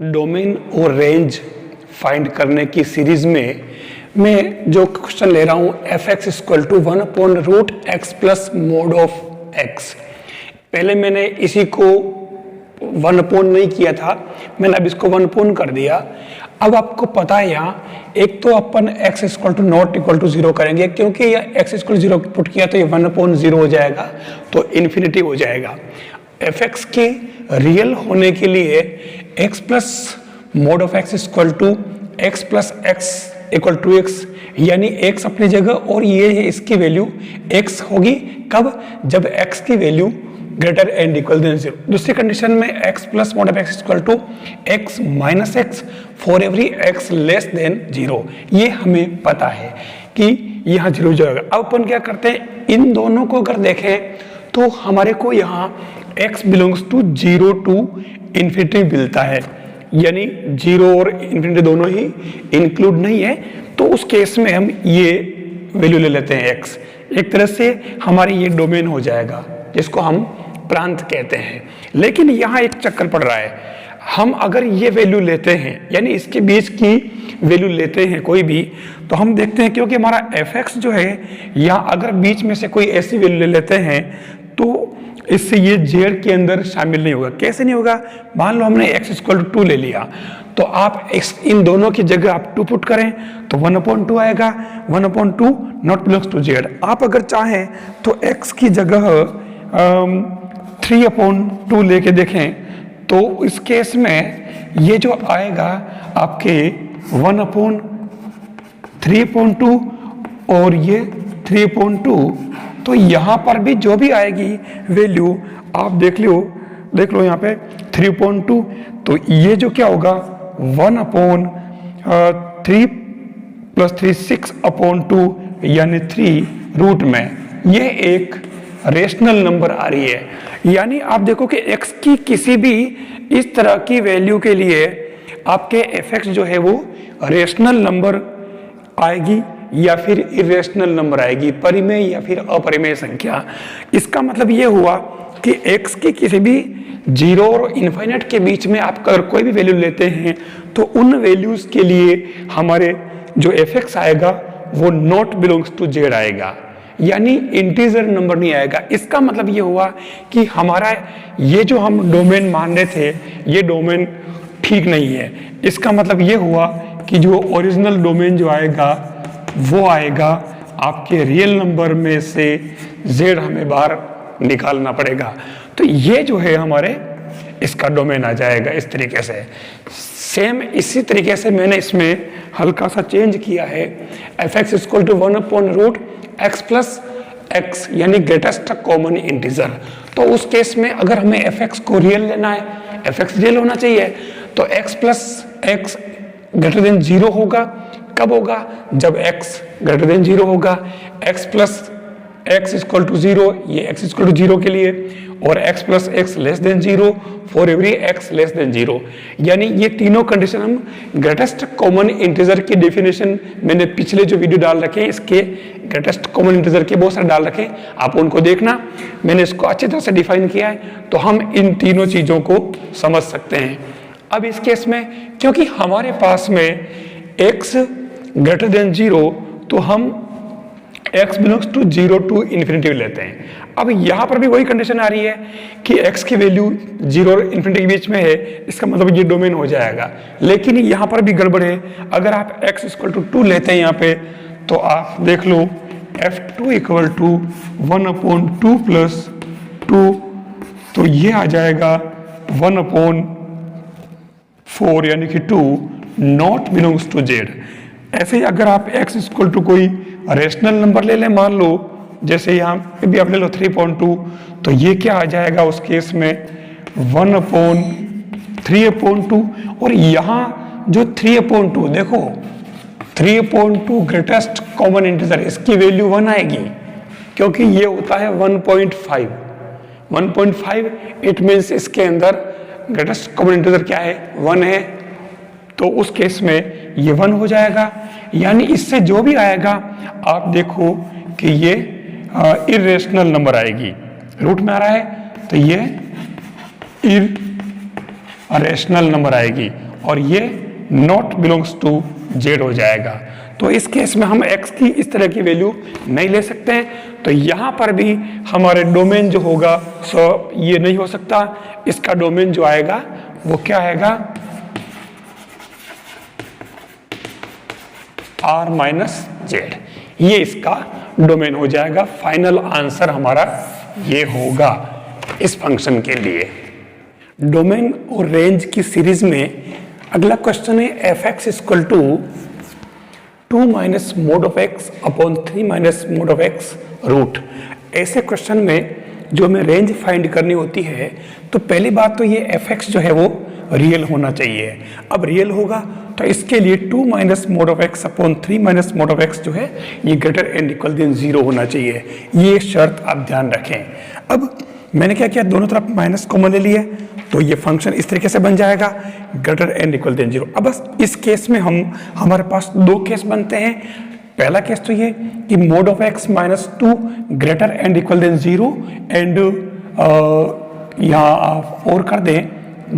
Domain और range find करने की सीरीज में मैं जो क्वेश्चन ले रहा हूं f(x) equal to 1/√x plus mod of x। पहले मैंने इसी को 1 नहीं किया था, मैंने अब इसको 1 कर दिया। अब आपको पता है यहाँ एक तो अपन x equal to not equal to 0 करेंगे, क्योंकि यह x इक्वल 0 पुट किया तो ये 1/0 हो जाएगा, तो इन्फिनिटी हो जाएगा। f(x) के रियल होने के लिए x plus mod of x equal to x plus x equal to x, यानी x अपनी जगह और ये है इसकी वैल्यू x होगी। कब? जब x की value greater and equal than 0। दूसरी कंडीशन में x plus mod of x equal to x minus x for every x less than 0। ये हमें पता है कि यहाँ 0 जाएगा। अब अपन क्या करते हैं, इन दोनों को अगर देखें तो हमारे को यहाँ x belongs to 0 to infinity मिलता है, यानी 0 और इन्फिनिटी दोनों ही इंक्लूड नहीं है। तो उस केस में हम ये वैल्यू ले लेते हैं x। एक तरह से हमारी ये डोमेन हो जाएगा, जिसको हम प्रांत कहते हैं। लेकिन यहाँ एक चक्कर पड़ रहा है, हम अगर ये वैल्यू लेते हैं, यानी इसके बीच की वैल्यू लेते हैं कोई भी, तो हम देखते हैं क्योंकि हमारा f(x) जो है, यहाँ अगर बीच में से कोई ऐसी वैल्यू ले लेते हैं तो इससे ये z के अंदर शामिल नहीं होगा। कैसे नहीं होगा? मान लो हमने x इक्वल टू 2 ले लिया, तो आप x इन दोनों की जगह आप 2 पुट करें तो 1/2 आएगा। 1/2 नॉट बिलोंग्स टू z। आप अगर चाहें तो x की जगह 3/2 लेके देखें, तो इस केस में ये जो आएगा आपके 1/3/2 और ये 3/2, तो यहाँ पर भी जो भी आएगी वैल्यू आप देख लो यहाँ पे 3/2, तो ये जो क्या होगा 1/3 प्लस 3 6/2, यानी 3 रूट में ये एक रेशनल नंबर आ रही है। यानी आप देखो कि x की किसी भी इस तरह की वैल्यू के लिए आपके f(x) जो है वो रेशनल नंबर आएगी या फिर इरेशनल नंबर आएगी, परिमेय या फिर अपरिमेय संख्या। इसका मतलब ये हुआ कि x की किसी भी 0 और इन्फिनिट के बीच में आप अगर कोई भी वैल्यू लेते हैं तो उन वैल्यूज के लिए हमारे जो f(x) आएगा वो नॉट बिलोंग्स टू z आएगा, यानी इंटीजर नंबर नहीं आएगा। इसका मतलब ये हुआ कि हमारा ये जो हम डोमेन मान रहे थे ये डोमेन ठीक नहीं है। इसका मतलब ये हुआ कि जो ओरिजिनल डोमेन जो आएगा वो आएगा आपके रियल नंबर में से z हमें बाहर निकालना पड़ेगा। तो ये जो है हमारे इसका डोमेन आ जाएगा इस तरीके से। सेम इसी तरीके से मैंने इसमें हल्का सा चेंज किया है, f(x) equal to 1/√x plus x, यानी ग्रेटेस्ट कॉमन इंटीजर। तो उस केस में अगर हमें f(x) को रियल लेना है, f(x) रियल होना चाहिए, तो x plus x greater than 0 होगा। कब होगा? जब x ग्रेटर देन 0 होगा। x plus x equal to 0, ये x इक्वल टू 0 के लिए, और x plus x less than 0 for every x less than 0। यानी ये तीनों कंडीशन हम ग्रेटेस्ट कॉमन इंटीजर की डेफिनेशन मैंने पिछले जो वीडियो डाल रखे हैं इसके ग्रेटेस्ट कॉमन इंटीजर के बहुत सारे डाल रखे हैं, आप उनको देखना। मैंने इसको अच्छी तरह से डिफाइन किया है, तो हम इन तीनों चीज़ों को समझ सकते हैं। अब इस केस में क्योंकि हमारे पास में x ग्रेटर देन 0, तो हम x belongs to 0 to infinity लेते हैं। अब यहाँ पर भी वही कंडीशन आ रही है कि x की वैल्यू 0 और इन्फिनिटी के बीच में है, इसका मतलब ये डोमेन हो जाएगा। लेकिन यहाँ पर भी गड़बड़ है। अगर आप x इक्वल टू 2 लेते हैं यहाँ पे, तो आप देख लो f(2) इक्वल टू 1/2 प्लस 2, तो ये आ जाएगा 1/4, यानी कि 2 नॉट बिलोंग्स टू z। ऐसे ही अगर आप x इक्वल टू कोई रेशनल नंबर ले लें, मान लो जैसे यहाँ पे भी आप ले लो 3/2, तो ये क्या आ जाएगा उस केस में 1/3/2। और यहाँ जो 3/2 देखो, 3/2 ग्रेटेस्ट कॉमन इंटीजर, इसकी वैल्यू 1 आएगी, क्योंकि ये होता है 1.5। 1.5 इट मीन्स इसके अंदर ग्रेटेस्ट कॉमन इंटीजर क्या है? 1 है। तो उस केस में ये 1 हो जाएगा, यानी इससे जो भी आएगा आप देखो कि ये इरेशनल नंबर आएगी। रूट में आ रहा है तो ये इरेशनल नंबर आएगी। और ये नॉट बिलोंग्स टू जेड हो जाएगा। तो इस केस में हम x की इस तरह की वैल्यू नहीं ले सकते हैं, तो यहां पर भी हमारे डोमेन जो होगा सो ये नहीं हो सकता। इसका डोमेन जो आएगा वो क्या आएगा, r माइनस जेड, ये इसका डोमेन हो जाएगा। फाइनल आंसर हमारा ये होगा इस फंक्शन के लिए। डोमेन और रेंज की सीरीज में अगला क्वेश्चन है f x equal to 2 minus mod of x upon 3 minus mod of x root. ऐसे क्वेश्चन में जो हमें रेंज फाइंड करनी होती है, तो पहली बात तो ये एफ एक्स जो है वो रियल होना चाहिए। अब रियल होगा तो इसके लिए 2 minus mod of x upon 3 minus mod of x जो है ये ग्रेटर एंड इक्वल देन 0 होना चाहिए। ये शर्त आप ध्यान रखें। अब मैंने क्या किया, दोनों तरफ माइनस कॉमन ले लिए, तो ये फंक्शन इस तरीके से बन जाएगा ग्रेटर एंड इक्वल देन 0। अब बस इस केस में हमारे पास दो केस बनते हैं। पहला केस तो ये कि mod of x minus 2 greater and equal than 0 and यहाँ आप और कर दें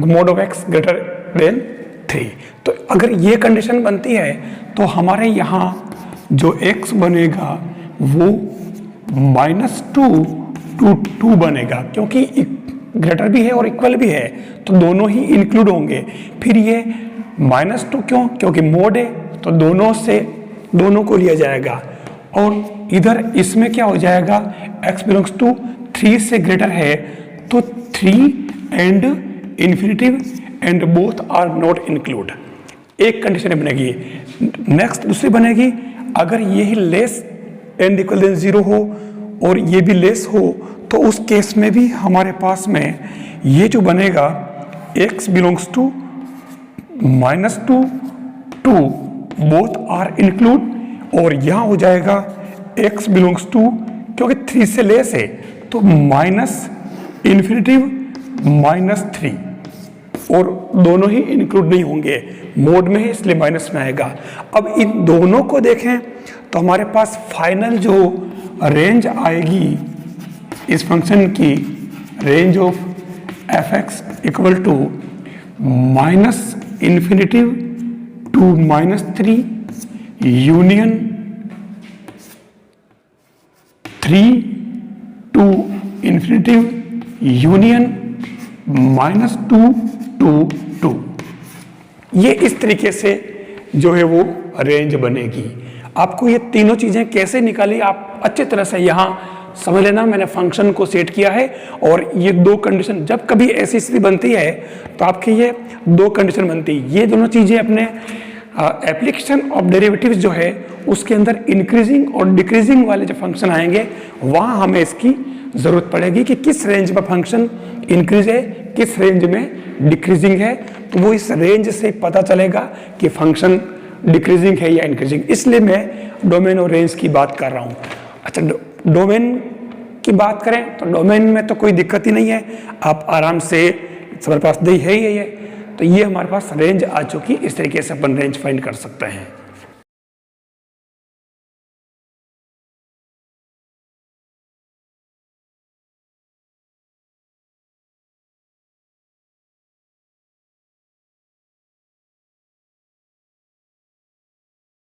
mod of x greater than 3। तो अगर ये कंडीशन बनती है तो हमारे यहाँ जो x बनेगा वो -2 to 2 बनेगा, क्योंकि ग्रेटर भी है और इक्वल भी है तो दोनों ही इंक्लूड होंगे। फिर ये -2 क्यों, क्योंकि मोड है तो दोनों को लिया जाएगा। और इधर इसमें क्या हो जाएगा, x बिलोंग्स टू 3 से ग्रेटर है तो 3 and infinitive and both are not include. एक कंडीशन बनेगी। नेक्स्ट दूसरी बनेगी, अगर यही लेस एंड इक्वल देन 0 हो और ये भी लेस हो तो उस केस में भी हमारे पास में ये जो बनेगा x belongs to -2 to both are include, और यहाँ हो जाएगा x बिलोंग्स टू, क्योंकि 3 से लेस है तो माइनस इन्फिनिटिव -3, और दोनों ही इंक्लूड नहीं होंगे, मोड में है इसलिए माइनस में आएगा। अब इन दोनों को देखें तो हमारे पास फाइनल जो रेंज आएगी इस फंक्शन की, range of f x equal to -infinitive to -3 union 3 to infinitive union -2 to 2। ये इस तरीके से जो है वो रेंज बनेगी। आपको ये तीनों चीजें कैसे निकाली आप अच्छी तरह से यहाँ समझ लेना। मैंने फंक्शन को सेट किया है और ये दो कंडीशन, जब कभी ऐसी स्थिति बनती है तो आपकी ये दो कंडीशन बनती है। ये दोनों चीजें अपने एप्लीकेशन ऑफ डेरिवेटिव्स जो है उसके अंदर इंक्रीजिंग और डिक्रीजिंग वाले जो फंक्शन आएंगे वहाँ हमें इसकी जरूरत पड़ेगी कि किस रेंज में फंक्शन इंक्रीज है, किस रेंज में डिक्रीजिंग है। तो वो इस रेंज से पता चलेगा कि फंक्शन डिक्रीजिंग है या इंक्रीजिंग। इसलिए मैं डोमेन और रेंज की बात कर रहा हूँ। अच्छा, डोमेन की बात करें तो डोमेन में तो कोई दिक्कत ही नहीं है, आप आराम से हमारे पास दी है ही है। तो ये हमारे पास रेंज आ चुकी, इस तरीके से अपन रेंज फाइंड कर सकते हैं।